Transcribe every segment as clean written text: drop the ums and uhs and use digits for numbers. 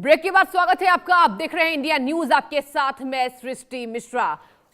Break के बाद स्वागत है आपका। आप देख रहे हैं इंडिया न्यूज, आपके साथ मैं सृष्टि मिश्रा।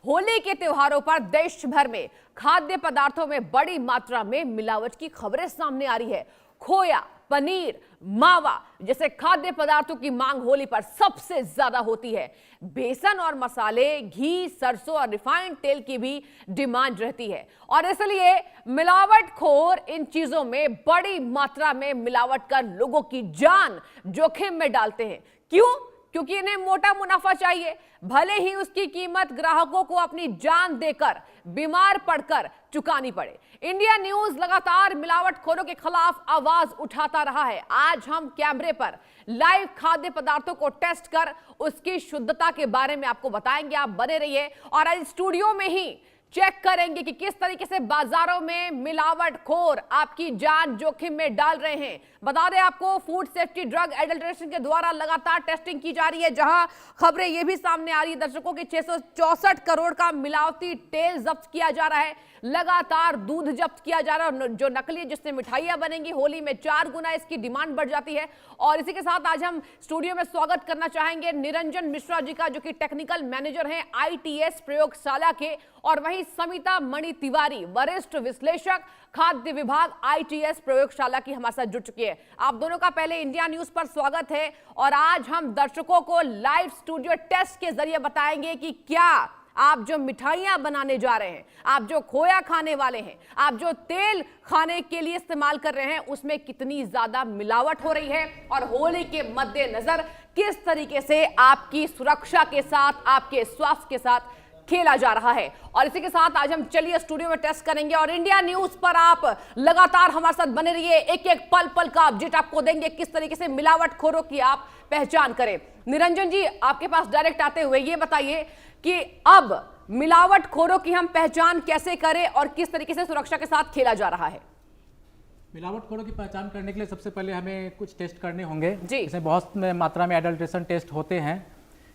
होली के त्योहारों पर देश भर में खाद्य पदार्थों में बड़ी मात्रा में मिलावट की खबरें सामने आ रही है। खोया, पनीर, मावा जैसे खाद्य पदार्थों की मांग होली पर सबसे ज्यादा होती है। बेसन और मसाले, घी, सरसों और रिफाइंड तेल की भी डिमांड रहती है और इसलिए मिलावटखोर इन चीजों में बड़ी मात्रा में मिलावट कर लोगों की जान जोखिम में डालते हैं। क्यों? क्योंकि इन्हें मोटा मुनाफा चाहिए, भले ही उसकी कीमत ग्राहकों को अपनी जान देकर, बीमार पड़कर चुकानी पड़े। इंडिया न्यूज लगातार मिलावटखोरों के खिलाफ आवाज उठाता रहा है। आज हम कैमरे पर लाइव खाद्य पदार्थों को टेस्ट कर उसकी शुद्धता के बारे में आपको बताएंगे। आप बने रहिए और आज स्टूडियो में ही चेक करेंगे कि किस तरीके से बाजारों में मिलावटखोर आपकी जान जोखिम में डाल रहे हैं। बता दें आपको, फूड सेफ्टी ड्रग एडल्ट्रेशन के द्वारा लगातार टेस्टिंग की जा रही है, जहां खबरें यह भी सामने आ रही है दर्शकों की 664 करोड़ का मिलावटी तेल जब्त किया जा रहा है। लगातार दूध जब्त किया जा रहा है और जो नकली जिससे मिठाइयां बनेंगी होली में 4 गुना इसकी डिमांड बढ़ जाती है। और इसी के साथ आज हम स्टूडियो में स्वागत करना चाहेंगे निरंजन मिश्रा जी का, जो कि टेक्निकल मैनेजर हैं ITS प्रयोगशाला के, और वहीं समिता मणि तिवारी, वरिष्ठ विश्लेषक खाद्य विभाग ITS प्रयोगशाला की हमारे साथ जुड़ चुकी है। आप दोनों का पहले इंडिया न्यूज पर स्वागत है और आज हम दर्शकों को लाइव स्टूडियो टेस्ट के जरिए बताएंगे कि क्या आप जो मिठाइयां बनाने जा रहे हैं, आप जो खोया खाने वाले हैं, आप जो तेल खाने के लिए इस्तेमाल कर रहे हैं, उसमें कितनी ज्यादा मिलावट हो रही है और होली के मद्देनजर किस तरीके से आपकी सुरक्षा के साथ, आपके स्वास्थ्य के साथ खेला जा रहा है। और इसी के साथ आज हम चलिए स्टूडियो में टेस्ट करेंगे और इंडिया न्यूज पर आप लगातार हमारे साथ बने रहिए। एक एक पल पल का अपडेट आपको देंगे, किस तरीके से मिलावटखोरों की आप पहचान करें। निरंजन जी, आपके पास डायरेक्ट आते हुए ये बताइए कि अब मिलावटखोरों की हम पहचान कैसे करें और किस तरीके से सुरक्षा के साथ खेला जा रहा है। मिलावटखोरों की पहचान करने के लिए सबसे पहले हमें कुछ टेस्ट करने होंगे। जी, इसमें बहुत मात्रा में एडल्ट्रेशन टेस्ट होते हैं,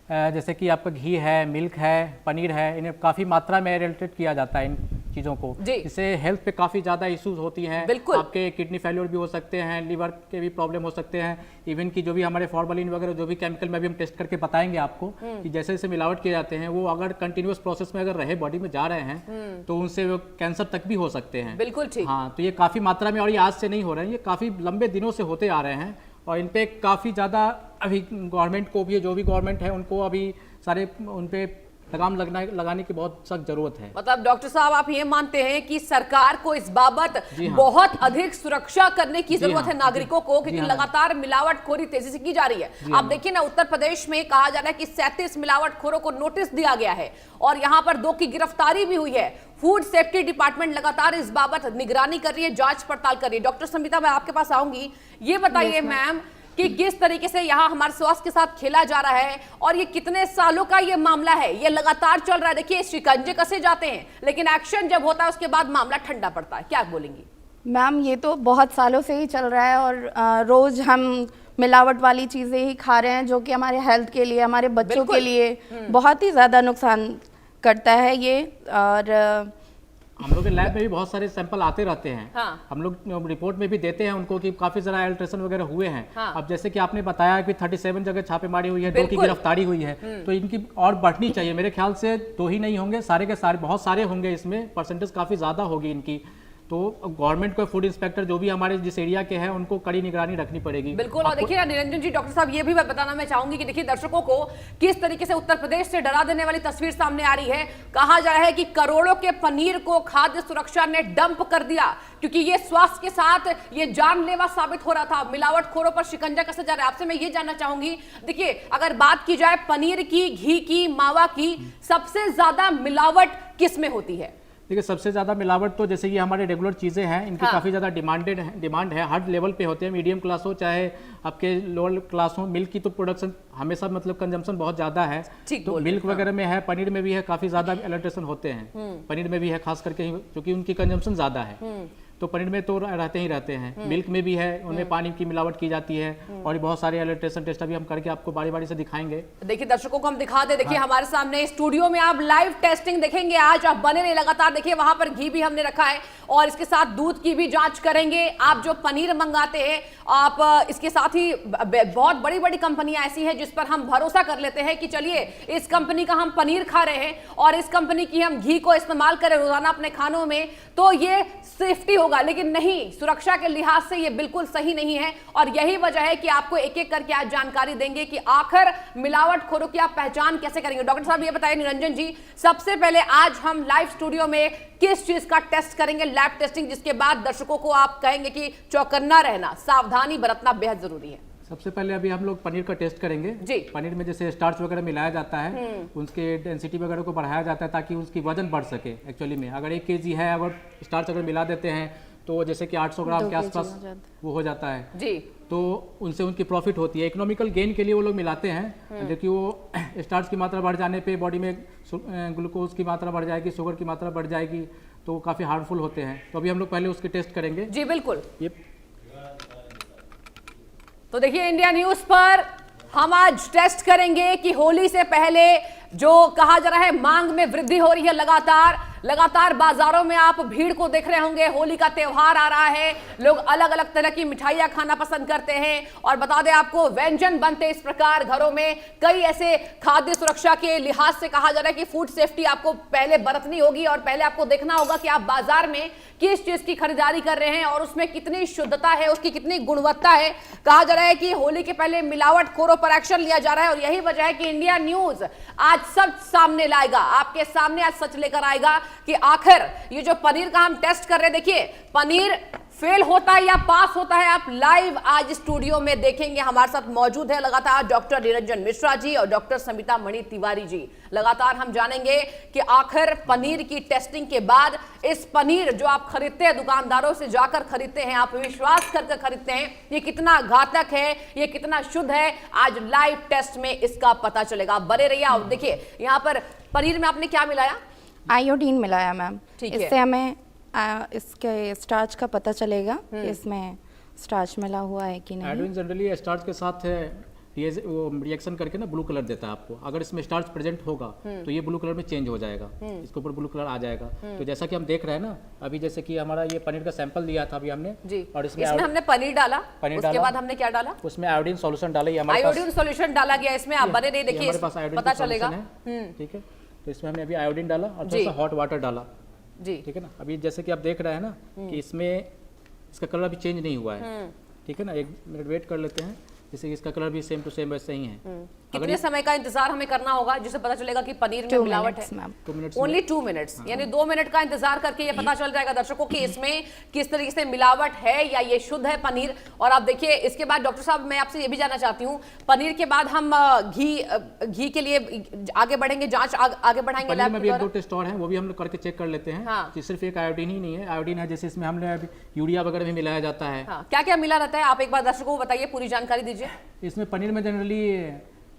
जैसे कि आपका घी है, मिल्क है, पनीर है, इन्हें काफ़ी मात्रा में एडल्ट्रेट किया जाता है इन चीज़ों को। इससे हेल्थ पे काफ़ी ज़्यादा इश्यूज होती हैं। आपके किडनी फेल्योर भी हो सकते हैं, लीवर के भी प्रॉब्लम हो सकते हैं, इवन की जो भी हमारे फॉर्मलिन वगैरह जो भी केमिकल में भी हम टेस्ट करके बताएंगे आपको कि जैसे जैसे मिलावट किए जाते हैं वो अगर कंटिन्यूस प्रोसेस में अगर रहे, बॉडी में जा रहे हैं तो उनसे वो कैंसर तक भी हो सकते हैं। बिल्कुल ठीक। हाँ, तो ये काफ़ी मात्रा में, और ये आज से नहीं हो रहे हैं, ये काफ़ी लंबे दिनों से होते आ रहे हैं और इन पे काफ़ी ज़्यादा अभी गवर्नमेंट को भी, जो भी गवर्नमेंट है उनको अभी सारे उन पे लगाम लगाने की बहुत सख्त जरूरत है। मतलब डॉक्टर साहब, आप ये मानते हैं कि सरकार को इस बाबत बहुत अधिक सुरक्षा करने की जरूरत है नागरिकों को, क्योंकि लगातार मिलावटखोरी तेजी से की जा रही है। आप देखिए ना, उत्तर प्रदेश में कहा जा रहा है कि 37 मिलावटखोरों को नोटिस दिया गया है और यहाँ पर 2 की गिरफ्तारी भी हुई है। फूड सेफ्टी डिपार्टमेंट लगातार इस बाबत निगरानी कर रही है, जांच पड़ताल कर रही है। डॉक्टर समिता, मैं आपके पास आऊंगी, ये बताइए मैम कि किस तरीके से यहाँ हमारे स्वास्थ्य के साथ खेला जा रहा है और ये कितने सालों का ये मामला है, ये लगातार चल रहा है। देखिए, शिकंजे कसे जाते हैं लेकिन एक्शन जब होता है उसके बाद मामला ठंडा पड़ता है। क्या बोलेंगी मैम? ये तो बहुत सालों से ही चल रहा है और रोज हम मिलावट वाली चीजें ही खा रहे हैं, जो कि हमारे हेल्थ के लिए, हमारे बच्चों के लिए बहुत ही ज्यादा नुकसान करता है ये। और हम लोग के लैब में भी बहुत सारे सैंपल आते रहते हैं। हाँ। हम लोग रिपोर्ट में भी देते हैं उनको कि काफी सारा एडल्ट्रेशन वगैरह हुए हैं। हाँ। अब जैसे कि आपने बताया कि 37 जगह छापेमारी हुई है, 2 की गिरफ्तारी हुई है, तो इनकी और बढ़नी चाहिए। मेरे ख्याल से 2 ही नहीं होंगे, सारे के सारे बहुत सारे होंगे, इसमें परसेंटेज काफी ज्यादा होगी इनकी। तो गवर्नमेंट को, फूड इंस्पेक्टर जो भी हमारे जिस एरिया के हैं, उनको कड़ी निगरानी रखनी पड़ेगी। बिल्कुल। और देखिए निरंजन जी, डॉक्टर साहब, ये भी बताना मैं चाहूंगी कि देखिए दर्शकों को किस तरीके से उत्तर प्रदेश से डरा देने वाली तस्वीर सामने आ रही है। कहा जा रहा है कि करोड़ों के पनीर को खाद्य सुरक्षा ने डंप कर दिया, क्योंकि ये स्वास्थ्य के साथ ये जानलेवा साबित हो रहा था। मिलावटखोरों पर शिकंजा कसा जा रहा है। आपसे मैं ये जानना चाहूंगी, देखिए अगर बात की जाए पनीर की, घी की, मावा की, सबसे ज्यादा मिलावट किस में होती है? देखिए, सबसे ज़्यादा मिलावट तो जैसे ये हमारे रेगुलर चीज़ें हैं, इनकी काफ़ी ज़्यादा डिमांड है, हर लेवल पे होते हैं, मीडियम क्लास हो चाहे आपके लोअर क्लास हो। मिल्क की तो प्रोडक्शन हमेशा, मतलब कंजम्पशन बहुत ज़्यादा है, तो मिल्क वगैरह में है, पनीर में भी है, काफ़ी ज़्यादा एडल्ट्रेशन होते हैं। पनीर में भी है, खास करके क्योंकि उनकी कंजम्पशन ज़्यादा है। तो पनीर में तो रहते ही रहते हैं, मिल्क में भी है, उनमें पानी की मिलावट की जाती है और बहुत सारे एडल्ट्रेशन टेस्ट अभी हम करके आपको बारी बारी से दिखाएंगे। देखिए दर्शकों को हम दिखा दे, देखिए हमारे सामने स्टूडियो में आप लाइव टेस्टिंग देखेंगे, आज आप बने रहे लगातार। देखिए वहां पर घी भी हमने रखा है और इसके साथ दूध की भी जांच करेंगे। आप जो पनीर मंगाते हैं, आप इसके साथ ही बहुत बड़ी बड़ी कंपनियां ऐसी हैं जिस पर हम भरोसा कर लेते हैं कि चलिए इस कंपनी का हम पनीर खा रहे हैं और इस कंपनी की हम घी को इस्तेमाल करें रोजाना अपने खानों में तो ये सेफ्टी होगा, लेकिन नहीं, सुरक्षा के लिहाज से ये बिल्कुल सही नहीं है। और यही वजह है कि आपको एक एक करके आज जानकारी देंगे कि आखिर मिलावटखोरों की आप पहचान कैसे करेंगे। डॉक्टर साहब ये बताइए, निरंजन जी, सबसे पहले आज हम लाइव स्टूडियो में किस चीज का टेस्ट करेंगे, लैब टेस्टिंग, जिसके बाद दर्शकों को आप कहेंगे कि चौकन्ना रहना, सावधानी बरतना बेहद जरूरी है। सबसे पहले अभी हम लोग पनीर का टेस्ट करेंगे जी। पनीर में जैसे स्टार्च वगैरह मिलाया जाता है, उसके डेंसिटी वगैरह को बढ़ाया जाता है ताकि उसकी वजन बढ़ सके। एक्चुअली में अगर 1 kg है, अगर स्टार्च अगर मिला देते हैं तो जैसे कि 800 ग्राम के आसपास वो हो जाता है जी, तो उनसे उनकी प्रॉफिट होती है। इकोनॉमिकल गेन के लिए वो लोग मिलाते हैं, जो कि वो स्टार्च की मात्रा बढ़ जाने पे बॉडी में ग्लूकोज की मात्रा बढ़ जाएगी, शुगर की मात्रा बढ़ जाएगी, तो काफ़ी हार्मफुल होते हैं। तो अभी हम लोग पहले उसके टेस्ट करेंगे। जी बिल्कुल। तो देखिए इंडिया न्यूज पर हम आज टेस्ट करेंगे कि होली से पहले जो कहा जा रहा है मांग में वृद्धि हो रही है, लगातार बाजारों में आप भीड़ को देख रहे होंगे। होली का त्योहार आ रहा है, लोग अलग अलग तरह की मिठाइयां खाना पसंद करते हैं और बता दें आपको व्यंजन बनते इस प्रकार घरों में। कई ऐसे खाद्य सुरक्षा के लिहाज से कहा जा रहा है कि फूड सेफ्टी आपको पहले बरतनी होगी और पहले आपको देखना होगा कि आप बाजार में किस चीज की खरीदारी कर रहे हैं और उसमें कितनी शुद्धता है, उसकी कितनी गुणवत्ता है। कहा जा रहा है कि होली के पहले मिलावटखोरों पर एक्शन लिया जा रहा है और यही वजह है कि इंडिया न्यूज आज सच सामने लाएगा, आपके सामने आज सच लेकर आएगा कि आखिर ये जो पनीर का हम टेस्ट कर रहे हैं, देखिए पनीर फेल होता है या पास होता है, आप लाइव आज स्टूडियो में देखेंगे। हमारे साथ मौजूद है लगातार डॉक्टर निरंजन मिश्रा जी और डॉक्टर समिता मणि तिवारी जी। लगातार हम जानेंगे कि आखिर पनीर की टेस्टिंग के बाद इस पनीर जो आप खरीदते हैं, दुकानदारों से जाकर खरीदते हैं, आप विश्वास करके खरीदते हैं, ये कितना घातक है, ये कितना शुद्ध है, आज लाइव टेस्ट में इसका पता चलेगा। आप बने रहिए। और देखिए यहाँ पर पनीर में आपने क्या मिलाया? आयोडीन मिलाया मैम। ठीक है। इससे हमें इसके स्टार्च का पता चलेगा कि इसमें स्टार्च मिला हुआ है कि नहीं। आयोडीन जनरली स्टार्च के साथ रिएक्शन करके ना ब्लू कलर देता है आपको। अगर इसमें स्टार्च प्रेजेंट होगा तो ये ब्लू कलर में चेंज हो जाएगा, इसके ऊपर ब्लू कलर आ जाएगा। तो जैसा कि हम देख रहे हैं ना, अभी जैसे कि हमारा ये पनीर का सैंपल दिया था अभी हमने जी, और इसमें हमने पनीर डाला, उसके बाद हमने क्या डाला? उसमें आयोडीन सॉल्यूशन डाला। आयोडीन सॉल्यूशन डाला गया इसमें, आप बने नहीं, देखिए पता चलेगा। ठीक है, तो इसमें हमने अभी आयोडीन डाला और थोड़ा सा हॉट वाटर डाला जी, ठीक है ना। अभी जैसे कि आप देख रहे हैं ना कि इसमें इसका कलर अभी चेंज नहीं हुआ है, ठीक है ना। 1 मिनट वेट कर लेते हैं, जैसे कि इसका कलर भी सेम टू सेम वैसे ही है। कितने समय का इंतजार हमें करना होगा जिससे पता चलेगा कि पनीर में मिलावट है? 2 मिनट, ओनली 2 मिनट्स, यानी 2 मिनट का इंतजार करके ये पता चल जाएगा दर्शकों कि इसमें किस तरीके से मिलावट है या ये शुद्ध है पनीर। और आप देखिए इसके बाद डॉक्टर साहब मैं आपसे ये भी जानना चाहती हूँ, पनीर के बाद हम घी के लिए आगे बढ़ेंगे, जांच आगे बढ़ाएंगे लैब में। 1-2 टेस्ट और हैं, वो भी हम लोग करके चेक कर लेते हैं। हाँ। कि सिर्फ एक आयोडीन ही नहीं है, आयोडीन है जैसे इसमें हमने अभी यूरिया वगैरह भी मिलाया जाता है। हाँ, क्या क्या मिला रहता है आप एक बार दर्शकों को बताइए, पूरी जानकारी दीजिए। इसमें पनीर में जनरली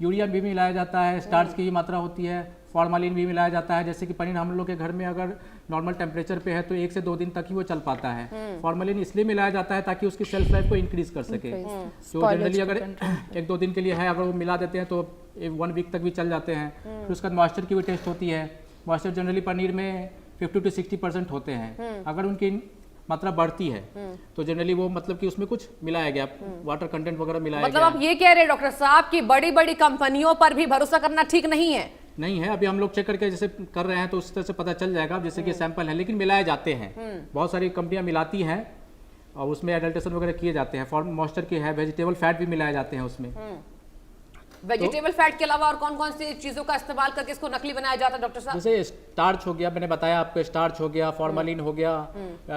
यूरिया भी मिलाया जाता है, स्टार्च की भी मात्रा होती है, फॉर्मालिन भी मिलाया जाता है। जैसे कि पनीर हम लोग के घर में अगर नॉर्मल टेम्परेचर पे है तो 1 से 2 दिन तक ही वो चल पाता है। फॉर्मालिन इसलिए मिलाया जाता है ताकि उसकी सेल्फ लाइफ को इंक्रीज कर सके। तो जनरली अगर 1-2 दिन के लिए है, अगर वो मिला देते हैं तो 1 वीक तक भी चल जाते हैं। फिर उसके बाद मॉइस्चर की भी टेस्ट होती है। मॉइस्चर जनरली पनीर में 50 to 60% होते हैं। अगर उनकी मात्रा बढ़ती है तो जनरली वो मतलब कि उसमें कुछ मिलाया गया, वाटर कंटेंट वगैरह मिलाया मतलब गया। आप ये कह रहे हैं डॉक्टर साहब कि बड़ी बड़ी कंपनियों पर भी भरोसा करना ठीक नहीं है? नहीं है, अभी हम लोग चेक करके जैसे कर रहे हैं तो उस तरह से पता चल जाएगा। जैसे कि सैंपल है, लेकिन मिलाए जाते हैं, बहुत सारी कंपनियां मिलाती हैं और उसमें एडल्ट्रेशन वगैरह किए जाते हैं। मॉइस्चर की है, वेजिटेबल फैट भी मिलाए जाते हैं उसमें। वेजिटेबल फैट के अलावा और कौन कौन सी चीजों का इस्तेमाल करके इसको नकली बनाया जाता है डॉक्टर साहब? जैसे स्टार्च हो गया, मैंने बताया आपको, स्टार्च हो गया, फॉर्मालिन हो गया,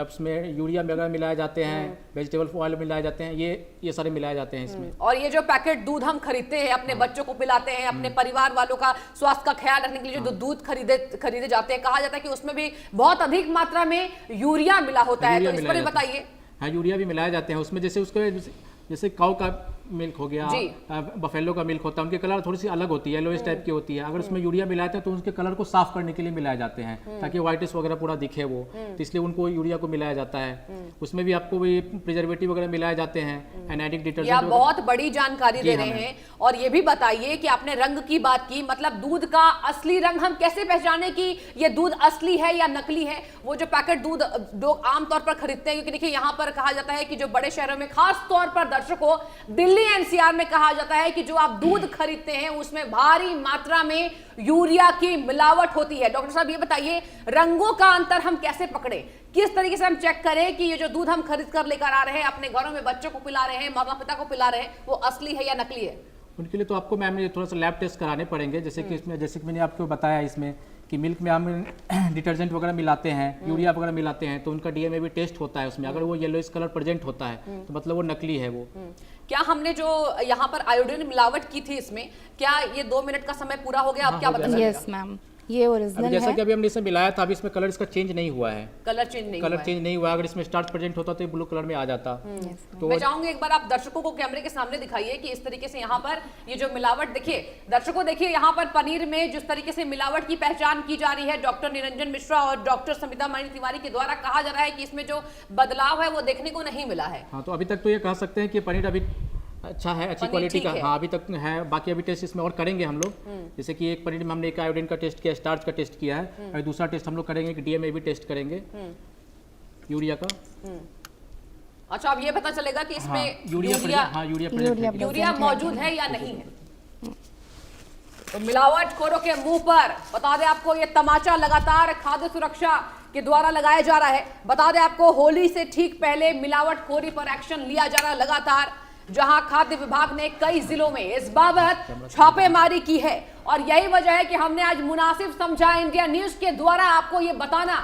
उसमें यूरिया वगैरह मिलाए जाते हैं, वेजिटेबल ऑयल मिलाए जाते हैं, ये सारे मिलाए जाते हैं इसमें। और ये जो पैकेट दूध हम खरीदते हैं, अपने बच्चों को पिलाते हैं, अपने परिवार वालों का स्वास्थ्य का ख्याल रखने के लिए जो दूध खरीदे जाते हैं, कहा जाता है कि उसमें भी बहुत अधिक मात्रा में यूरिया मिला होता है, तो इस पर भी बताइए। हाँ, यूरिया भी मिलाए जाते हैं उसमें। जैसे उसको जैसे काऊ का मिल्क हो गया, बफेलो का मिल्क होता है, उनके कलर थोड़ी सी अलग होती है, येलोइश टाइप की होती है। अगर उसमें यूरिया मिलाते हैं तो उसके कलर को साफ करने के लिए मिलाए जाते हैं ताकि व्हाइटिश वगैरह पूरा दिखे वो, तो इसलिए उनको यूरिया को मिलाया जाता है। उसमें भी आपको भी प्रिजर्वेटिव वगैरह मिलाए जाते हैं, एनाइडिक डिटर्जेंट। आप बहुत बड़ी जानकारी दे रहे हैं। और ये भी बताइए कि आपने रंग की बात की, मतलब दूध का असली रंग हम कैसे पहचाने कि ये दूध असली है या नकली है? वो जो पैकेट दूध लोग आमतौर पर खरीदते हैं, क्योंकि देखिए यहाँ पर कहा जाता है कि जो बड़े शहरों में, खास तौर पर दर्शकों दिल्ली एनसीआर में कहा जाता है कि जो आप दूध खरीदते हैं उसमें भारी मात्रा में यूरिया की मिलावट होती है। डॉक्टर साहब ये बताइए, रंगों का अंतर हम कैसे पकड़े, किस तरीके से हम चेक करें कि ये जो दूध हम खरीद कर लेकर आ रहे हैं, अपने घरों में बच्चों को पिला रहे हैं, माता पिता को पिला रहे हैं, वो असली है या नकली है? उनके लिए तो आपको मैम ये थोड़ा सा लैब टेस्ट कराने पड़ेंगे, जैसे कि इसमें, जैसे कि मैंने आपको बताया इसमें कि मिल्क में हम डिटर्जेंट वगैरह मिलाते हैं, यूरिया वगैरह मिलाते हैं, तो उनका डीएमए भी टेस्ट होता है उसमें। अगर वो येलोइश कलर प्रेजेंट होता है तो मतलब वो नकली है वो। क्या हमने जो यहाँ पर आयोडीन मिलावट की थी इसमें, क्या ये 2 मिनट का समय पूरा हो गया? अब क्या बता सकते हैं? यस मैम, ये ओरिजिनल है। जैसा कि अभी हमने इसे मिलाया था, अभी इसमें कलर इसका चेंज नहीं हुआ है, कलर चेंज नहीं हुआ। अगर इसमें स्टार्च प्रेजेंट होता तो ये ब्लू कलर में आ जाता। तो मैं चाहूंगी एक बार आप दर्शकों को कैमरे के सामने दिखाइए कि इस तरीके से यहाँ पर ये जो मिलावट, देखिए दर्शकों, देखिए यहाँ पर पनीर में जिस तरीके से मिलावट की पहचान की जा रही है डॉक्टर निरंजन मिश्रा और डॉक्टर समिता मणि तिवारी के द्वारा, कहा जा रहा है कि इसमें जो बदलाव है वो देखने को नहीं मिला है। हाँ, तो अभी तक तो ये कह सकते हैं कि पनीर अभी अच्छा है, अच्छी क्वालिटी का। हाँ, अभी तक है, बाकी अभी टेस्ट इसमें और करेंगे हम लोग। जैसे कि एक पनीर में हमने एक आयोडीन का टेस्ट किया, स्टार्च का टेस्ट किया है, और दूसरा टेस्ट हम लोग करेंगे कि डीएमए भी टेस्ट करेंगे, यूरिया का। अच्छा, अब ये पता चलेगा कि इसमें यूरिया मौजूद है या नहीं है। तो मिलावटखोरों के मुंह पर बता दें आपको, ये तमाचा लगातार खाद्य सुरक्षा के द्वारा लगाया जा रहा है। बता दें आपको, होली से ठीक पहले मिलावटखोरी पर एक्शन लिया जा रहा है लगातार, जहां खाद्य विभाग ने कई जिलों में इस बाबत छापेमारी की है। और यही वजह है कि हमने आज मुनासिब समझा इंडिया न्यूज के द्वारा आपको ये बताना,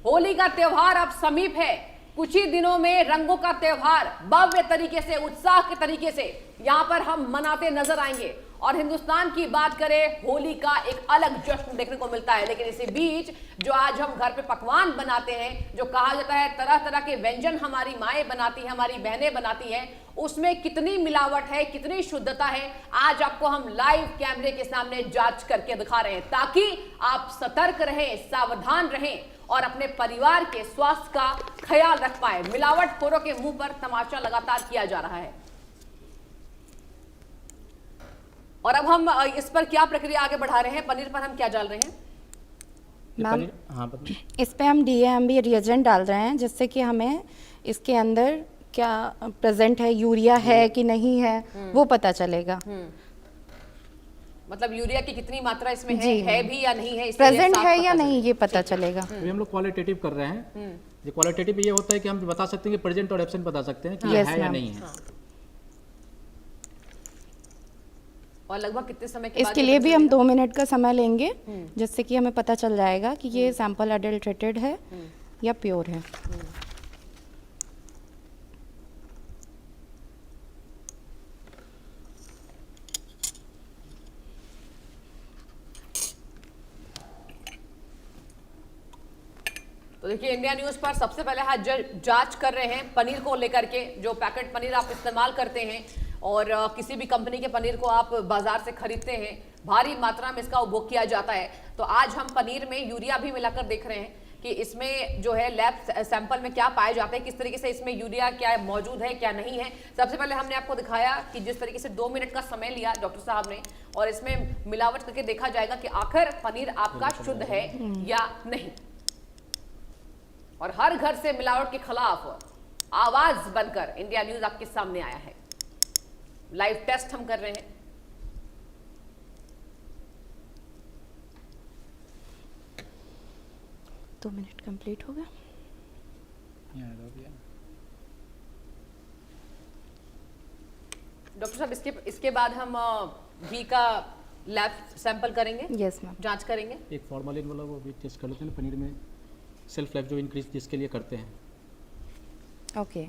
होली का त्योहार अब समीप है। कुछ ही दिनों में रंगों का त्योहार भव्य तरीके से, उत्साह के तरीके से यहां पर हम मनाते नजर आएंगे। और हिंदुस्तान की बात करें, होली का एक अलग जश्न देखने को मिलता है। लेकिन इसी बीच जो आज हम घर पे पकवान बनाते हैं, जो कहा जाता है तरह तरह के व्यंजन हमारी माएं बनाती हैं, हमारी बहनें बनाती हैं, उसमें कितनी मिलावट है, कितनी शुद्धता है, आज आपको हम लाइव कैमरे के सामने जांच करके दिखा रहे हैं, ताकि आप सतर्क रहें, सावधान रहें और अपने परिवार के स्वास्थ्य का ख्याल रख पाए। मिलावटखोरों के मुंह पर तमाचा लगातार किया जा रहा है। और अब हम इस पर क्या प्रक्रिया आगे बढ़ा रहे हैं? पनीर पर हम क्या डाल रहे हैं मैम? हाँ, इस पे हम डीएमबी रिएजेंट डाल रहे हैं, जिससे कि हमें इसके अंदर क्या प्रेजेंट है, यूरिया है कि नहीं है, वो पता चलेगा। मतलब यूरिया की कितनी मात्रा इसमें है भी या नहीं है, प्रेजेंट है या नहीं, ये पता चलेगा। अभी हम लोग क्वालिटेटिव कर रहे हैं। ये क्वालिटेटिव ये होता है कि हम बता सकते हैं कि प्रेजेंट और एब्सेंट बता सकते हैं कि है या नहीं है। और लगभग कितने समय के इसके लिए भी हम 2 मिनट का समय लेंगे, जिससे कि हमें पता चल जाएगा कि ये सैंपल अडल्ट्रेटेड है या प्योर है। तो देखिए, इंडिया न्यूज पर सबसे पहले आज जांच कर रहे हैं पनीर को लेकर के। जो पैकेट पनीर आप इस्तेमाल करते हैं और किसी भी कंपनी के पनीर को आप बाजार से खरीदते हैं, भारी मात्रा में इसका उपभोग किया जाता है। तो आज हम पनीर में यूरिया भी मिलाकर देख रहे हैं कि इसमें जो है लैब सैंपल में क्या पाए जाते हैं, किस तरीके से इसमें यूरिया क्या मौजूद है क्या नहीं है। सबसे पहले हमने आपको दिखाया कि जिस तरीके से 2 मिनट का समय लिया डॉक्टर साहब ने, और इसमें मिलावट करके देखा जाएगा कि आखिर पनीर आपका शुद्ध है या नहीं। और हर घर से मिलावट के खिलाफ आवाज बनकर इंडिया न्यूज आपके सामने आया है। लाइव टेस्ट हम कर रहे हैं। दो मिनट कंप्लीट हो गया। डॉक्टर साहब, इसके बाद हम घी का लैब सैंपल करेंगे। यस मैम, जांच करेंगे। एक फॉर्मेलिन वाला वो भी टेस्ट कर लेते हैं पनीर में, सेल्फ लाइफ जो इंक्रीज जिसके लिए करते हैं। ओके।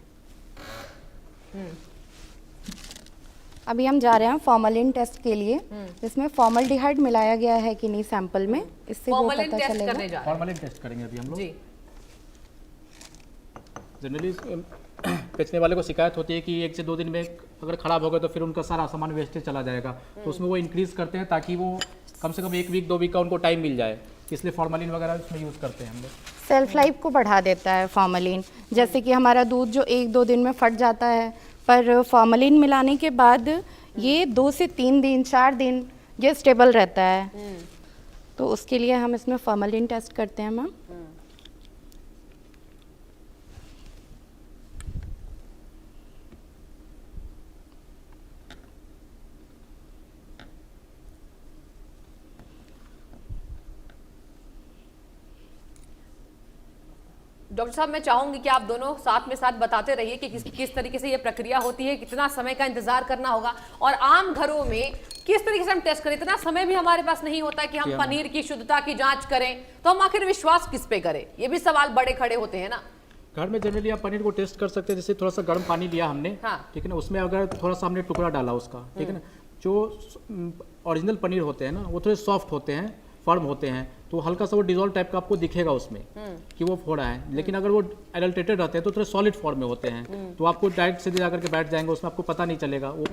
अभी हम जा रहे हैं फॉर्मेलिन टेस्ट के लिए। इसमें फॉर्मल्डिहाइड मिलाया गया है कि नहीं सैंपल में, इससे वो पता चलेगा। फॉर्मेलिन टेस्ट करेंगे अभी हम लोग। जी। जनरली बेचने वाले को शिकायत होती है कि 1 से 2 दिन में अगर ख़राब हो गया तो फिर उनका सारा सामान वेस्टेज चला जाएगा, तो उसमें वो इंक्रीज़ करते हैं ताकि वो कम से कम 1 वीक 2 वीक का उनको टाइम मिल जाए, इसलिए फॉर्मेलिन वगैरह इसमें यूज़ करते हैं हम लोग। सेल्फ लाइफ को बढ़ा देता है फॉर्मेलिन, जैसे कि हमारा दूध जो 1-2 दिन में फट जाता है, पर फॉर्मेलिन मिलाने के बाद ये 2 से 3 दिन 4 दिन ये स्टेबल रहता है। तो उसके लिए हम इसमें फॉर्मेलिन टेस्ट करते हैं मैम। डॉक्टर साहब, मैं चाहूंगी कि आप दोनों साथ में साथ बताते रहिए कि किस तरीके से ये प्रक्रिया होती है, कितना समय का इंतजार करना होगा और आम घरों में किस तरीके से हम टेस्ट करें। इतना समय भी हमारे पास नहीं होता कि हम पनीर की शुद्धता की जांच करें, तो हम आखिर विश्वास किस पे करें, ये भी सवाल बड़े खड़े होते हैं ना। घर में जनरली आप पनीर को टेस्ट कर सकते हैं, जैसे थोड़ा सा गर्म पानी लिया हमने, ठीक है ना, उसमें अगर थोड़ा सा हमने टुकड़ा डाला उसका, ठीक है ना, जो ओरिजिनल पनीर होते हैं ना वो थोड़े सॉफ्ट होते हैं, फर्म होते हैं, तो हल्का सा वो डिजोल्व टाइप का आपको दिखेगा उसमें कि वो हो रहा है। लेकिन अगर वो एडल्ट्रेटेड रहते हैं तो थोड़े सॉलिड फॉर्म में होते हैं, तो आपको डायरेक्ट सीधे जाकर के बैठ जाएंगे, उसमें आपको पता नहीं चलेगा, वो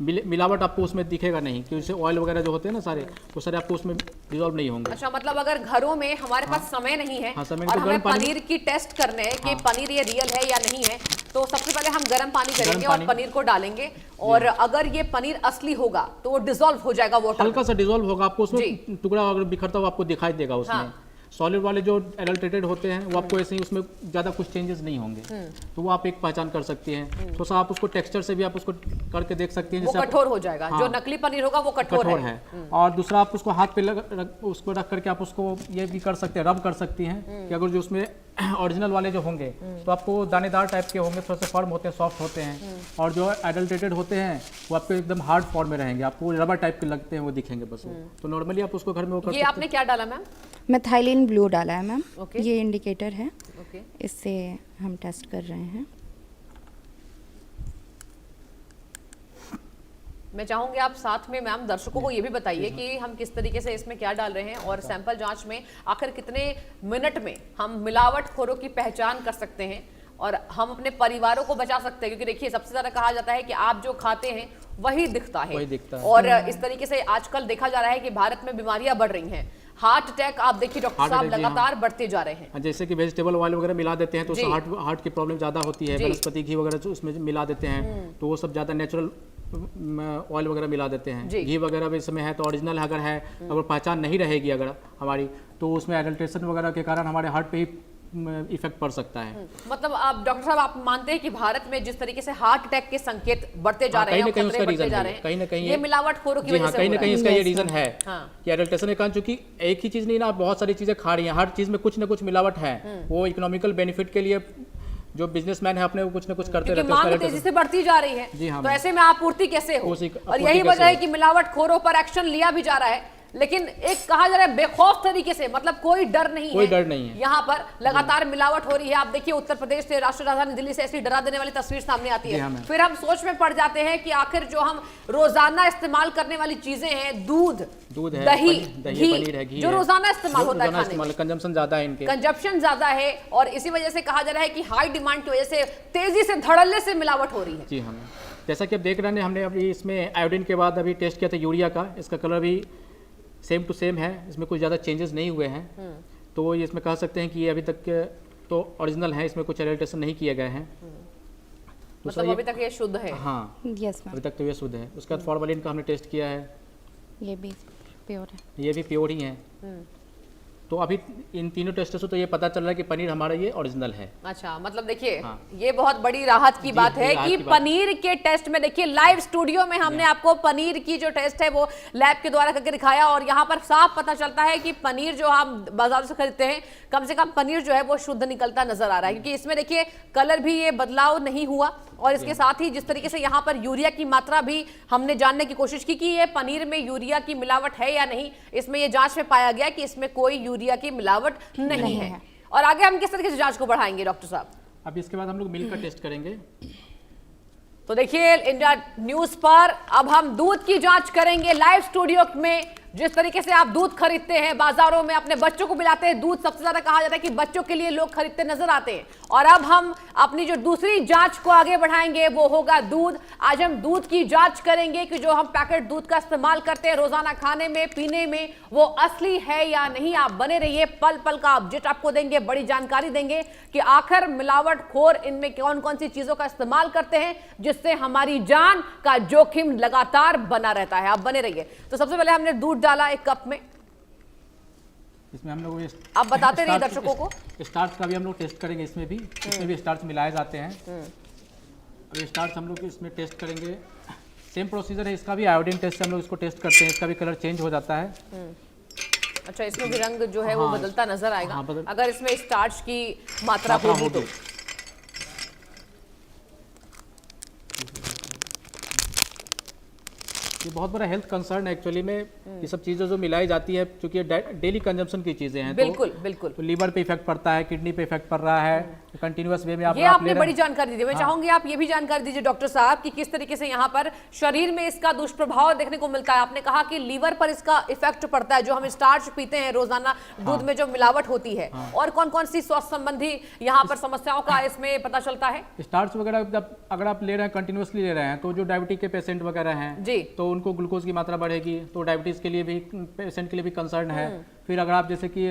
मिलावट आपको उसमें दिखेगा नहीं, क्योंकि उससे ऑयल वगैरह जो होते हैं ना सारे, वो सारे आपको उसमें डिजोल्व नहीं होंगे। अच्छा, मतलब अगर घरों में हमारे पास समय नहीं है और हमें पनीर की टेस्ट करने है कि पनीर ये रियल है या नहीं है, तो सबसे पहले हम गर्म पानी करेंगे और पनीर को डालेंगे, और अगर ये पनीर असली होगा तो वो डिसॉल्व हो जाएगा, वाटर हल्का सा डिसॉल्व होगा, आपको उसमें टुकड़ा अगर बिखरता हुआ आपको दिखाई देगा उसमें। सॉलिड वाले जो एडल्ट्रेटेड होते हैं वो आपको ऐसे ही उसमें ज़्यादा कुछ चेंजेस नहीं होंगे, तो वो आप एक पहचान कर सकती हैं। तो आप उसको टेक्सचर से भी आप उसको करके देख सकती हैं, वो कठोर हो जाएगा। जो नकली पनीर होगा वो कठोर है। और दूसरा आप उसको हाथ पे उसको रख करके आप उसको ये भी कर सकते हैं, रब कर सकती हैं कि अगर जो उसमें ओरिजिनल वाले जो होंगे तो आपको दानेदार टाइप के होंगे, थोड़ा सा फर्म होते हैं, सॉफ्ट होते हैं, और जो एडल्ट्रेटेड होते हैं वो आपको एकदम हार्ड फॉर्म में रहेंगे, आपको रबर टाइप के लगते हैं, वो दिखेंगे बस वो। तो नॉर्मली आप उसको घर में वो कर सकते हैं। ये आपने क्या डाला मैम? मेथाइलिन ब्लू डाला है मैम। ये इंडिकेटर है, इससे हम टेस्ट कर रहे हैं। मैं चाहूंगी आप साथ में मैम दर्शकों को ये भी बताइए कि हम किस तरीके से इसमें क्या डाल रहे हैं और सैंपल जांच में आखिर कितने मिनट में हम मिलावटखोरों की पहचान कर सकते हैं और हम अपने परिवारों को बचा सकते हैं। क्योंकि देखिए, सबसे ज्यादा कहा जाता है कि आप जो खाते हैं वही दिखता है, और इस तरीके से आजकल देखा जा रहा है कि भारत में बीमारियां बढ़ रही हैं। हार्ट अटैक आप देखिए डॉक्टर साहब लगातार बढ़ते जा रहे हैं। जैसे कि वेजिटेबल ऑयल वगैरह मिला देते हैं तो उससे हार्ट की प्रॉब्लम ज़्यादा होती है। वनस्पति घी वगैरह उसमें मिला देते हैं तो वो सब ज़्यादा नेचुरल ऑयल वगैरह मिला देते हैं। घी वगैरह भी इसमें है तो ओरिजिनल अगर है, अगर पहचान नहीं रहेगी अगर हमारी, तो उसमें एडल्ट्रेशन वगैरह के कारण हमारे हार्ट पे ही इफेक्ट पड़ सकता है। मतलब आप डॉक्टर साहब आप मानते हैं कि भारत में जिस तरीके से हार्ट अटैक के संकेत बढ़ते जा रहे हैं, खतरे बढ़ते जा रहे हैं, कहीं ना कहीं ये मिलावटखोरों की वजह से, कहीं ना कहीं इसका ये रीजन है कि एडल्ट्रेशन के कारण, चूंकि एक ही चीज नहीं ना, आप बहुत सारी चीजें खा रही हैं, हर चीज में कुछ ना कुछ मिलावट है। वो इकोनॉमिकल बेनिफिट के लिए जो बिजनेसमैन है अपने कुछ ना कुछ करते रहते हैं, मांग तेजी से बढ़ती जा रही है, तो ऐसे में आपूर्ति कैसे हो? और यही वजह है कि मिलावटखोरों पर एक्शन लिया भी जा रहा है, लेकिन एक कहा जा रहा है बेखौफ तरीके से, मतलब कोई डर नहीं है। यहाँ पर लगातार मिलावट हो रही है। आप देखिए उत्तर प्रदेश से, राष्ट्रीय राजधानी दिल्ली से ऐसी डरा देने वाली तस्वीर सामने आती है, फिर हम सोच में पड़ जाते हैं कि आखिर जो हम रोजाना इस्तेमाल करने वाली चीजें हैं, दूध है, दही, पनीर है, घी जो रोजाना इस्तेमाल होता है, खाने में कंजम्पशन ज्यादा है, इनके कंजप्शन ज्यादा है, और इसी वजह से कहा जा रहा है कि हाई डिमांड की वजह से तेजी से धड़ल्ले से मिलावट हो रही है। जी हाँ, जैसा कि आप देख रहे हैं, हमने अभी इसमें आयोडीन के बाद अभी टेस्ट किया था यूरिया का, इसका कलर भी सेम टू सेम है, इसमें कुछ ज़्यादा चेंजेस नहीं हुए हैं। तो ये इसमें कह सकते हैं कि ये अभी तक तो ओरिजिनल है, इसमें कुछ एडल्ट्रेशन नहीं किए गए हैं। मतलब अभी तक ये शुद्ध है। हाँ, यस मैम, अभी तक तो ये शुद्ध है। उसके बाद फॉर्मेलिन का हमने टेस्ट किया है, ये भी प्योर है, ये भी प्योर ही है। तो अभी इन तीनों टेस्टों से तो ये पता चल रहा है कि पनीर हमारा ये ओरिजिनल है। अच्छा, मतलब देखिए ये बहुत बड़ी राहत की बात है कि पनीर के टेस्ट में, देखिए लाइव स्टूडियो में हमने आपको पनीर की जो टेस्ट है वो लैब के द्वारा करके दिखाया, और यहाँ पर साफ पता चलता है कि पनीर जो हम बाजार से खरीदते हैं, कम से कम पनीर जो है वो शुद्ध निकलता नजर आ रहा है, क्योंकि इसमें देखिए कलर भी ये बदलाव नहीं हुआ, और इसके साथ ही जिस तरीके से यहाँ पर यूरिया की मात्रा भी हमने जानने की कोशिश की कि ये पनीर में यूरिया की मिलावट है या नहीं, इसमें ये जांच में पाया गया कि इसमें कोई यूरिया की मिलावट नहीं है। और आगे हम किस तरीके से जांच को बढ़ाएंगे डॉक्टर साहब? अब इसके बाद हम लोग मिल्क का टेस्ट करेंगे। तो देखिए इंडिया न्यूज पर अब हम दूध की जांच करेंगे लाइव स्टूडियो में। जिस तरीके से आप दूध खरीदते हैं बाजारों में, अपने बच्चों को पिलाते हैं दूध, सबसे ज्यादा कहा जाता है कि बच्चों के लिए लोग खरीदते नजर आते हैं। और अब हम अपनी जो दूसरी जांच को आगे बढ़ाएंगे वो होगा दूध। आज हम दूध की जांच करेंगे कि जो हम पैकेट दूध का इस्तेमाल करते हैं रोजाना खाने में, पीने में, वो असली है या नहीं। आप बने रहिए, पल पल का अपडेट आपको देंगे, बड़ी जानकारी देंगे कि आखिर मिलावटखोर इनमें कौन कौन सी चीजों का इस्तेमाल करते हैं जिससे हमारी जान का जोखिम लगातार बना रहता है। आप बने रहिए। तो सबसे पहले हमने दूध डाला एक कप में, इसमें हम लोग आप बताते रहिए दर्शकों को। स्टार्च का भी हम लोग टेस्ट करेंगे, इसमें भी स्टार्च मिलाए जाते हैं। अभी स्टार्च हम लोग इसमें टेस्ट करेंगे, सेम प्रोसीजर है इसका भी। आयोडीन टेस्ट से हम लोग इसको टेस्ट करते हैं, इसका भी कलर चेंज हो जाता है। अच्छा, इसमें भी रंग जो है वो बदलता नजर आएगा। अगर इसमें स्टार्च की मात्रा होगी तो। ये बहुत बड़ा हेल्थ कंसर्न है एक्चुअली में। ये सब चीज़ें जो मिलाई जाती है, क्योंकि डेली कंजम्पशन की चीज़ें हैं, बिल्कुल बिल्कुल, तो लीवर पे इफेक्ट पड़ता है, किडनी पे इफेक्ट पड़ रहा है, कंटिन्यूअस वे में आप ये आपने बड़ी जानकारी दी। मैं चाहूंगी आप ये भी जानकारी दीजिए डॉक्टर साहब कि किस तरीके से यहाँ पर शरीर में इसका दुष्प्रभाव देखने को मिलता है। आपने कहा कि लीवर पर इसका इफेक्ट पड़ता है, जो हम स्टार्च पीते हैं रोजाना, दूध में जो मिलावट होती है, और कौन कौन सी स्वास्थ्य संबंधी यहाँ पर समस्याओं का इसमें पता चलता है। स्टार्च वगैरह अगर आप ले रहे हैं, कंटिन्यूसली ले रहे हैं, तो जो डायबिटीज के पेशेंट वगैरह हैं जी, तो उनको ग्लूकोज की मात्रा बढ़ेगी, तो डायबिटीज के लिए भी, पेशेंट के लिए भी कंसर्न है। फिर अगर आप जैसे कि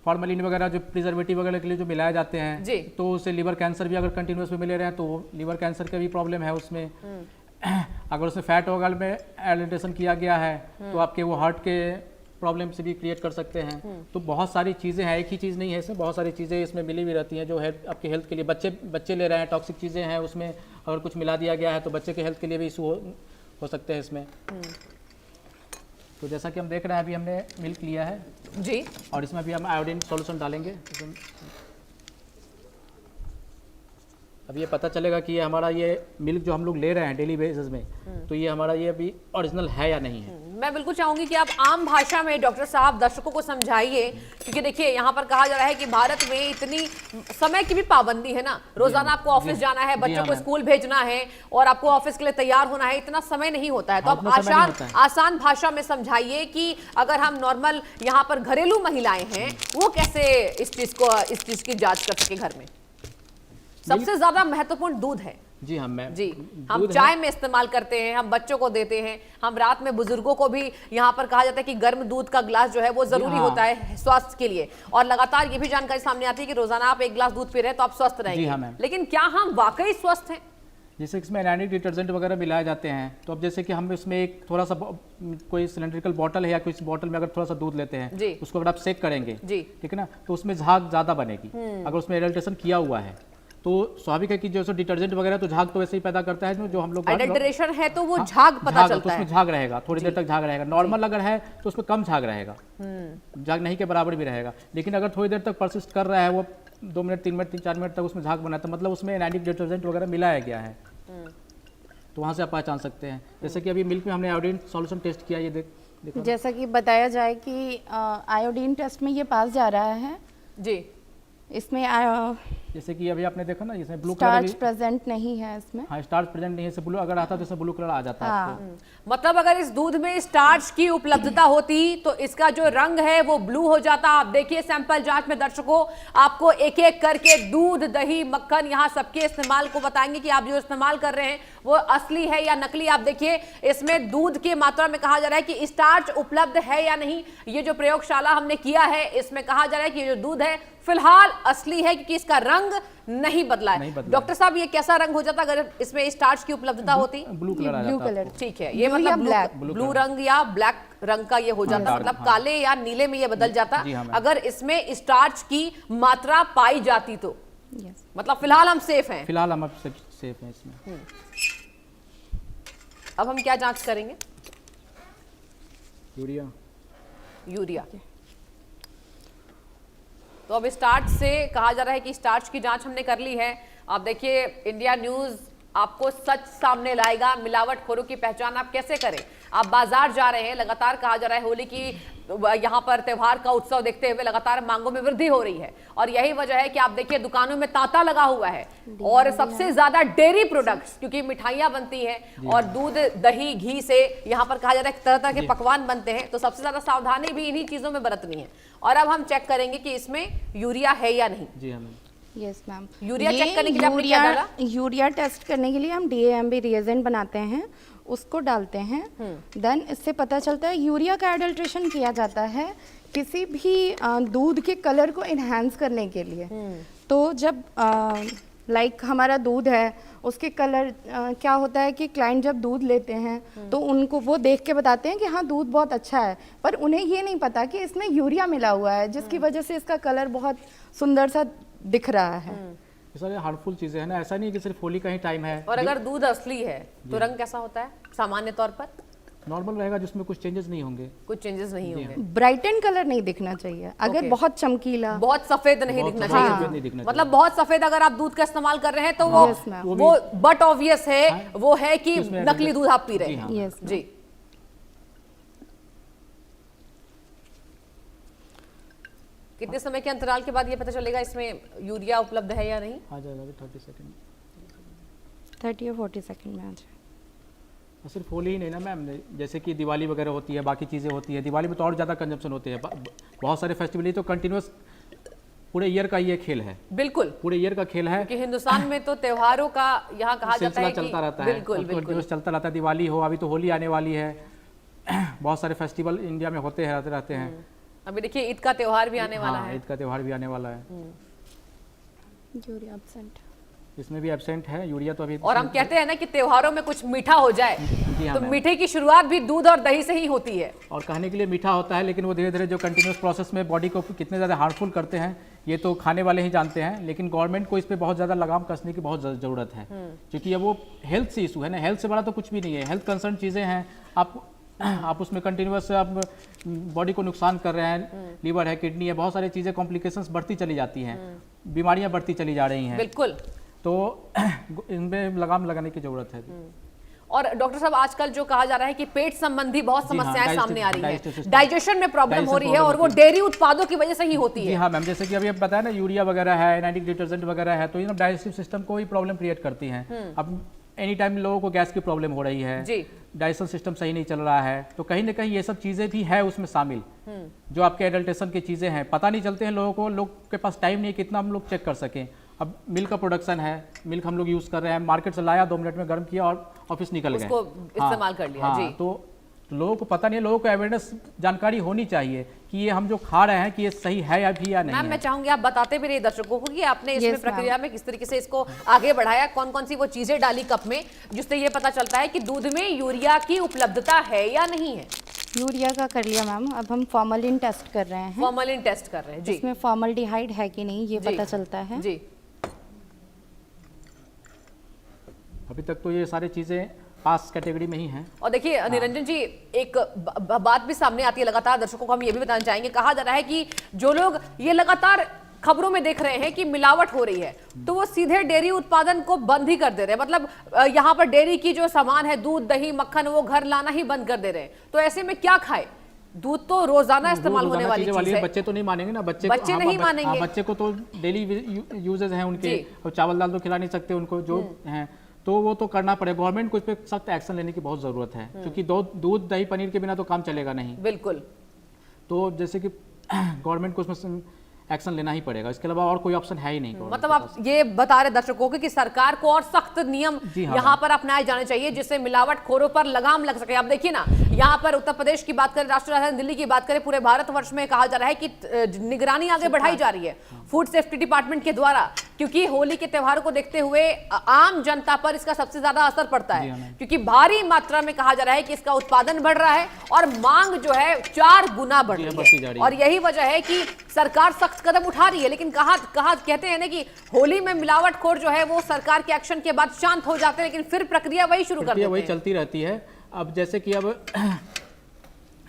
फॉर्मेलिन वगैरह जो प्रिजर्वेटिव वगैरह के लिए जो मिलाए जाते हैं जी, तो उससे लीवर कैंसर भी अगर कंटिन्यूस में मिले रहे हैं तो लीवर कैंसर का भी प्रॉब्लम है उसमें। अगर उसमें फैट वगैरह में एडिशन किया गया है तो आपके वो हार्ट के प्रॉब्लम से भी क्रिएट कर सकते हैं। तो बहुत सारी चीज़ें हैं, एक ही चीज़ नहीं है इसमें, बहुत सारी चीज़ें इसमें मिली भी रहती हैं जो है आपके हेल्थ के लिए। बच्चे ले रहे हैं, टॉक्सिक चीज़ें हैं उसमें, अगर कुछ मिला दिया गया है तो बच्चे के हेल्थ के लिए भी इशू हो सकते हैं इसमें। तो जैसा कि हम देख रहे हैं, अभी हमने मिल्क लिया है जी, और इसमें अभी हम आयोडीन सॉल्यूशन डालेंगे। अब ये पता चलेगा कि ये हमारा ये मिल्क जो हम लोग ले रहे हैं डेली बेसिस में, तो ये हमारा ये अभी ओरिजिनल है या नहीं है। मैं बिल्कुल चाहूंगी कि आप आम भाषा में डॉक्टर साहब दर्शकों को समझाइए, क्योंकि देखिए यहाँ पर कहा जा रहा है कि भारत में इतनी समय की भी पाबंदी है ना, रोजाना आपको ऑफिस जाना है, बच्चों को स्कूल भेजना है और आपको ऑफिस के लिए तैयार होना है, इतना समय नहीं होता है। तो आप आसान भाषा में समझाइए कि अगर हम नॉर्मल यहाँ पर घरेलू महिलाएं हैं वो कैसे इस चीज की जांच कर सके घर में। सबसे ज्यादा महत्वपूर्ण दूध है जी। हम चाय में इस्तेमाल करते हैं, हम बच्चों को देते हैं, हम रात में बुजुर्गों को भी यहाँ पर कहा जाता है कि गर्म दूध का गिलास जो है वो जरूरी होता है स्वास्थ्य के लिए। और लगातार ये भी जानकारी सामने आती है कि रोजाना आप एक गिलास दूध पी रहे हैं तो आप स्वस्थ रहेंगे। लेकिन क्या हम वाकई स्वस्थ हैं? जैसे इसमें एनाइक डिटर्जेंट वगैरह मिलाए जाते हैं, तो अब जैसे कि हम इसमें एक थोड़ा सा कोई सिलेंड्रिकल बॉटल है या कोई बॉटल में अगर थोड़ा सा दूध लेते हैं, उसको अगर आप सेक करेंगे, ठीक है ना, तो उसमें झाग ज्यादा बनेगी। अगर उसमें एडल्ट्रेशन किया हुआ है तो स्वाभाविक है कि जैसे डिटर्जेंट वगैरह तो झाग तो वैसे ही पैदा करता है, जो हम लोग एडल्ट्रेशन है तो वो झाग पता चलता है, तो उसमें झाग रहेगा, थोड़ी देर तक झाग रहेगा। नॉर्मल अगर है तो उसमें कम झाग रहेगा, झाग नहीं के बराबर भी रहेगा। लेकिन अगर थोड़ी देर तक परसिस्ट कर रहा है, वो 2 मिनट 3 मिनट 4 मिनट तक उसमें झाग बना, तो मतलब उसमें एनाइक डिटर्जेंट वगैरह मिलाया गया है, तो वहाँ से आप पहचान सकते हैं। जैसे कि अभी मिल्क में हमने आयोडीन सॉल्यूशन टेस्ट किया, ये देखो जैसा कि बताया जाए कि आयोडीन टेस्ट में ये पास जा रहा है जी। इसमें जैसे कि अभी आपने देखा ना, इसमें ब्लू स्टार्च प्रेजेंट नहीं है इसमें। हाँ, स्टार्च प्रेजेंट नहीं है, ब्लू अगर आता तो इसमें ब्लू कलर आ जाता है। मतलब अगर इस दूध में स्टार्च की उपलब्धता होती तो इसका जो रंग है वो ब्लू हो जाता। आप देखिए सैंपल जांच में दर्शकों, आपको एक एक करके दूध, दही, मक्खन यहाँ सबके इस्तेमाल को बताएंगे कि आप जो इस्तेमाल कर रहे हैं वो असली है या नकली। आप देखिए इसमें दूध की मात्रा में कहा जा रहा है कि स्टार्च उपलब्ध है या नहीं। ये जो प्रयोगशाला हमने किया है इसमें कहा जा रहा है कि ये जो दूध है फिलहाल असली है, क्योंकि इसका रंग नहीं बदला है। डॉक्टर साहब, ये कैसा रंग हो जाता अगर इसमें स्टार्च की उपलब्धता होती? Blue colour. ठीक है, ये मतलब ब्लू रंग या ब्लैक रंग का ये हो जाता, मतलब काले या नीले में ये बदल जाता अगर इसमें स्टार्च की मात्रा पाई जाती तो। मतलब फिलहाल हम सेफ हैं। फिलहाल हम सेफ हैं इसमें। अब हम क्या जांच करेंगे? यूरिया। तो अब स्टार्च से कहा जा रहा है कि स्टार्च की जांच हमने कर ली है। आप देखिए इंडिया न्यूज आपको सच सामने लाएगा। मिलावटखोरों की पहचान आप कैसे करें? आप बाजार जा रहे हैं, लगातार कहा जा रहा है होली की यहाँ पर त्योहार का उत्सव देखते हुए लगातार मांगों में वृद्धि हो रही है, और यही वजह है कि आप देखिए दुकानों में तांता लगा हुआ है, और सबसे ज्यादा डेयरी प्रोडक्ट्स, क्योंकि मिठाइयां बनती हैं और दूध दही घी से यहाँ पर कहा जा रहा है तरह तरह के पकवान बनते हैं, तो सबसे ज्यादा सावधानी भी इन्हीं चीजों में बरतनी है। और अब हम चेक करेंगे कि इसमें यूरिया है या नहीं। जी हाँ यस मैम, यूरिया चेक करने के लिए आपने क्या डाला? यूरिया टेस्ट करने के लिए हम DAMB रिएजेंट बनाते हैं, उसको डालते हैं, देन इससे पता चलता है। यूरिया का एडल्ट्रेशन किया जाता है किसी भी दूध के कलर को इन्हांस करने के लिए। तो जब लाइक हमारा दूध है, उसके कलर क्या होता है कि क्लाइंट जब दूध लेते हैं तो उनको वो देख के बताते हैं कि हाँ दूध बहुत अच्छा है, पर उन्हें ये नहीं पता कि इसमें यूरिया मिला हुआ है, जिसकी वजह से इसका कलर बहुत सुंदर सा दिख रहा है। ये सारे हार्मफुल चीजें हैं ना, ऐसा नहीं कि सिर्फ होली का ही टाइम है। और अगर दूध असली है तो रंग कैसा होता है सामान्य तौर पर? नॉर्मल रहेगा, जिसमें कुछ चेंजेस नहीं होंगे। कुछ चेंजेस नहीं होंगे। ब्राइटन कलर नहीं दिखना चाहिए, अगर बहुत चमकीला, बहुत सफेद नहीं दिखना सफेद चाहिए। नहीं दिखना मतलब बहुत सफेद अगर आप दूध का इस्तेमाल कर रहे हैं तो वो बट ऑब्वियस है, वो है कि नकली दूध आप पी रहे हैं। यस जी, कितने समय के अंतराल के बाद ये पता चलेगा इसमें यूरिया उपलब्ध है या नहीं? आ जाएगा 30 सेकंड, 30 या 40 सेकंड में आ जाए। और सिर्फ होली ही नहीं ना मैम, जैसे कि दिवाली वगैरह होती है, बाकी चीज़ें होती है। दिवाली में तो और ज़्यादा कंजप्शन होते हैं, बहुत सारे फेस्टिवल, तो कंटिन्यूस पूरे ईयर का ये खेल है। बिल्कुल, पूरे ईयर का खेल है कि हिंदुस्तान में तो त्योहारों का यहाँ कहा जाता है कि चलता रहता है। बिल्कुल बिल्कुल चलता रहता है। दिवाली हो, अभी तो होली आने वाली है, बहुत सारे फेस्टिवल इंडिया में होते रहते हैं। अभी देखिए ईद का त्योहार भी आने वाला है। ईद का त्योहार भी आने वाला है। यूरिया एब्सेंट, इसमें भी एब्सेंट है यूरिया तो अभी। और हम कहते हैं ना कि त्योहारों में कुछ मीठा हो जाए, हाँ तो मीठे की शुरुआत भी दूध और दही से ही होती है। और कहने के लिए मीठा होता है, लेकिन वो धीरे धीरे जो कंटिन्यूस प्रोसेस में बॉडी को कितने ज़्यादा हार्मफुल करते हैं ये तो खाने वाले ही जानते हैं। लेकिन गवर्नमेंट को इस पर बहुत ज़्यादा लगाम कसने की बहुत ज़रूरत है, क्योंकि अब वो हेल्थ से इशू है ना, हेल्थ से बड़ा तो कुछ भी नहीं है। हेल्थ कंसर्न चीज़ें हैं, आप उसमें कंटिन्यूस आप बॉडी को नुकसान कर रहे हैं। लीवर है, किडनी है, बहुत सारी चीज़ें कॉम्प्लिकेशंस बढ़ती चली जाती हैं, बीमारियां बढ़ती चली जा रही हैं। बिल्कुल, तो इनमें लगाम लगाने की जरूरत है। और डॉक्टर साहब आजकल जो कहा जा रहा है कि पेट संबंधी बहुत समस्याएं सामने आ रही हैं, डाइजेशन में प्रॉब्लम हो रही है, और वो डेयरी उत्पादों की वजह से ही होती है। जी हाँ मैम, जैसे कि अभी आप बताया ना यूरिया वगैरह है, एनाइटिक डिटर्जेंट वगैरह है, तो ये डाइजेस्टिव सिस्टम को ही प्रॉब्लम क्रिएट करती हैं। अब एनी टाइम लोगों को गैस की प्रॉब्लम हो रही है, डाइजेशन सिस्टम सही नहीं चल रहा है, तो कहीं ना कहीं ये सब चीजें भी है उसमें शामिल, जो आपके एडल्ट्रेशन की चीजें हैं, पता नहीं चलते हैं लोगों को। लोग के पास टाइम नहीं कितना हम लोग चेक कर सकें। अब मिल्क का प्रोडक्शन है, मिल्क हम लोग यूज कर रहे हैं, मार्केट से लाया, 2 मिनट में गर्म किया और ऑफिस निकल गए, उसको इस्तेमाल कर लिया। जी, तो लोगों को पता नहीं है, लोगों को अवेयरनेस जानकारी होनी चाहिए कि ये हम जो खा रहे हैं कि ये सही है या भी या नहीं। मैम मैं चाहूंगी आप बताते भी रहिए दर्शकों को कि आपने इसमें प्रक्रिया में किस तरीके से इसको आगे बढ़ाया, कौन कौन सी वो चीजें डाली कप में जिससे ये पता चलता है कि दूध में यूरिया की उपलब्धता है या नहीं है। यूरिया का कर लिया मैम, अब हम फॉर्मलिन टेस्ट कर रहे हैं। फॉर्मलिन टेस्ट कर रहे हैं जी, इसमें फॉर्मल्डिहाइड है कि नहीं ये पता चलता है जी। अभी तक तो ये सारी चीजें पास कैटेगरी में ही हैं। और देखिए निरंजन जी, एक बात भी सामने आती है लगातार, दर्शकों को हम ये भी बताना चाहेंगे, कहा जा रहा है कि जो लोग ये लगातार खबरों में देख रहे हैं कि मिलावट हो रही है, तो वो सीधे डेयरी उत्पादन को बंद ही कर दे रहे हैं। मतलब यहाँ पर डेयरी की जो सामान है, दूध दही मक्खन, वो घर लाना ही बंद कर दे रहे हैं। तो ऐसे में क्या खाए? दूध तो रोजाना इस्तेमाल होने वाली चीज है। बच्चे तो नहीं मानेंगे ना, बच्चे नहीं मानेंगे। बच्चे को तो डेली यूजेस हैं उनके, और चावल दाल तो खिला नहीं सकते उनको जो हैं, तो वो तो करना पड़ेगा। गवर्नमेंट को इस पर सख्त एक्शन लेने की बहुत जरूरत है, क्योंकि दूध दही पनीर के बिना तो काम चलेगा नहीं। बिल्कुल, तो जैसे कि गवर्नमेंट को इसमें एक्शन लेना ही पड़ेगा, इसके अलावा और कोई ऑप्शन है ही नहीं। मतलब आप ये बता रहे दर्शकों को कि सरकार को और सख्त नियम यहाँ पर अपनाए जाने चाहिए जिससे मिलावटखोरों पर लगाम लग सके। आप देखिए ना, यहाँ पर उत्तर प्रदेश की बात करें, राष्ट्रीय राजधानी दिल्ली की बात करें, पूरे भारतवर्ष में कहा जा रहा है कि निगरानी आगे बढ़ाई जा रही है फूड सेफ्टी डिपार्टमेंट के द्वारा, क्योंकि होली के त्योहारों को देखते हुए आम जनता पर इसका सबसे ज्यादा असर पड़ता है, क्योंकि भारी मात्रा में कहा जा रहा है कि इसका उत्पादन बढ़ रहा है और मांग जो है 4 गुना बढ़ रही है। और यही वजह है कि सरकार सख्त कदम उठा रही है, लेकिन कहा कहते हैं ना कि होली में मिलावटखोर जो है वो सरकार के एक्शन के बाद शांत हो जाते हैं, लेकिन फिर प्रक्रिया वही शुरू कर देते हैं, वही चलती रहती है। अब जैसे कि अब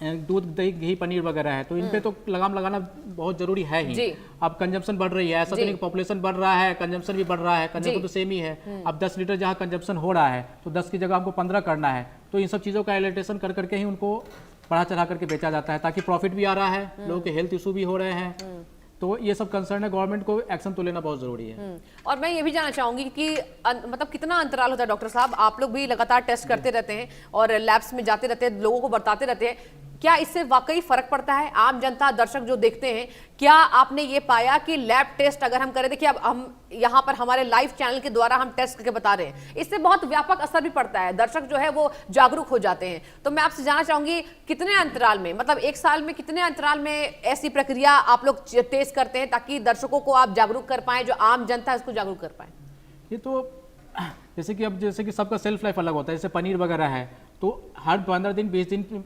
दूध दही घी पनीर वगैरह है, तो इन पे तो लगाम लगाना बहुत जरूरी है ही। अब कंजम्पशन बढ़ रही है, ऐसा तो नहीं पॉपुलेशन बढ़ रहा है कंजम्पशन भी बढ़ रहा है, कंजम्पशन तो सेम ही है। अब 10 लीटर जहाँ कंजम्पशन हो रहा है तो 10 की जगह हमको 15 करना है, तो इन सब चीज़ों का एलिटेशन कर करके ही उनको बढ़ा चढ़ा करके बेचा जाता है, ताकि प्रॉफिट भी आ रहा है, लोगों के हेल्थ इशू भी हो रहे हैं। तो ये सब कंसर्न है, गवर्नमेंट को एक्शन तो लेना बहुत जरूरी है। और मैं ये भी जानना चाहूंगी कि मतलब कितना अंतराल होता है डॉक्टर साहब, आप लोग भी लगातार टेस्ट करते रहते हैं और लैब्स में जाते रहते हैं, लोगों को बताते रहते हैं, क्या इससे वाकई फर्क पड़ता है? आम जनता दर्शक जो देखते हैं, क्या आपने ये पाया कि लैब टेस्ट अगर हम करें, देखिए अब हम यहाँ पर हमारे लाइव चैनल के द्वारा हम टेस्ट करके बता रहे हैं, इससे बहुत व्यापक असर भी पड़ता है, दर्शक जो है वो जागरूक हो जाते हैं। तो मैं आपसे जानना चाहूंगी कितने अंतराल में, मतलब एक साल में कितने अंतराल में ऐसी प्रक्रिया आप लोग टेस्ट करते हैं ताकि दर्शकों को आप जागरूक कर पाए, जो आम जनता है उसको जागरूक कर पाए? ये तो जैसे कि सबका सेल्फ लाइफ अलग होता है, जैसे पनीर वगैरह है तो हर 15 दिन 20 दिन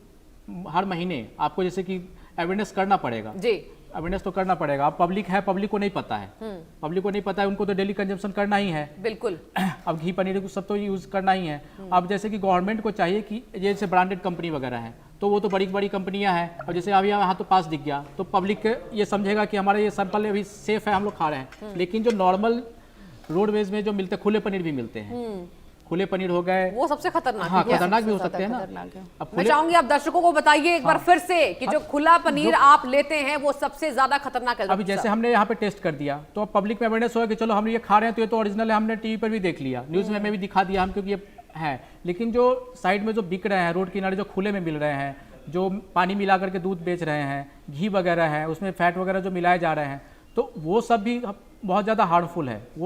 हर महीने आपको जैसे कि अवेयरनेस करना पड़ेगा जी, अवेयरनेस तो करना पड़ेगा। अब पब्लिक है, पब्लिक को नहीं पता है, पब्लिक को नहीं पता है, उनको तो डेली कंजम्पशन करना ही है, बिल्कुल। अब घी पनीर को सब तो यूज करना ही है। अब जैसे कि गवर्नमेंट को चाहिए कि जैसे ब्रांडेड कंपनी वगैरह है तो वो तो बड़ी बड़ी कंपनियां हैं, और जैसे अभी यहाँ तो पास दिख गया तो पब्लिक ये समझेगा कि हमारा ये सैंपल अभी सेफ है, हम लोग खा रहे हैं। लेकिन जो नॉर्मल रोडवेज में जो मिलते हैं, खुले पनीर भी मिलते हैं, खुले पनीर हो गए, वो सबसे खतरनाक, हाँ खतरनाक भी हो सकते हैं ना। अब मैं चाहूंगी आप दर्शकों को बताइए एक बार फिर से कि जो खुला पनीर आप लेते हैं वो सबसे ज्यादा खतरनाक है। अभी जैसे हमने यहाँ पे टेस्ट कर दिया तो अब पब्लिक में अवेयरनेस होगा कि चलो हम ये खा रहे हैं तो ये तो ओरिजिनल है, हमने टीवी पर भी देख लिया, न्यूज में भी दिखा दिया हम, क्योंकि ये है। लेकिन जो साइड में जो बिक रहे हैं, रोड किनारे जो खुले में मिल रहे हैं, जो पानी मिला करके दूध बेच रहे हैं, घी वगैरह है, उसमें फैट वगैरह जो मिलाए जा रहे हैं, तो वो सब भी बहुत ज़्यादा हार्मफुल है। वो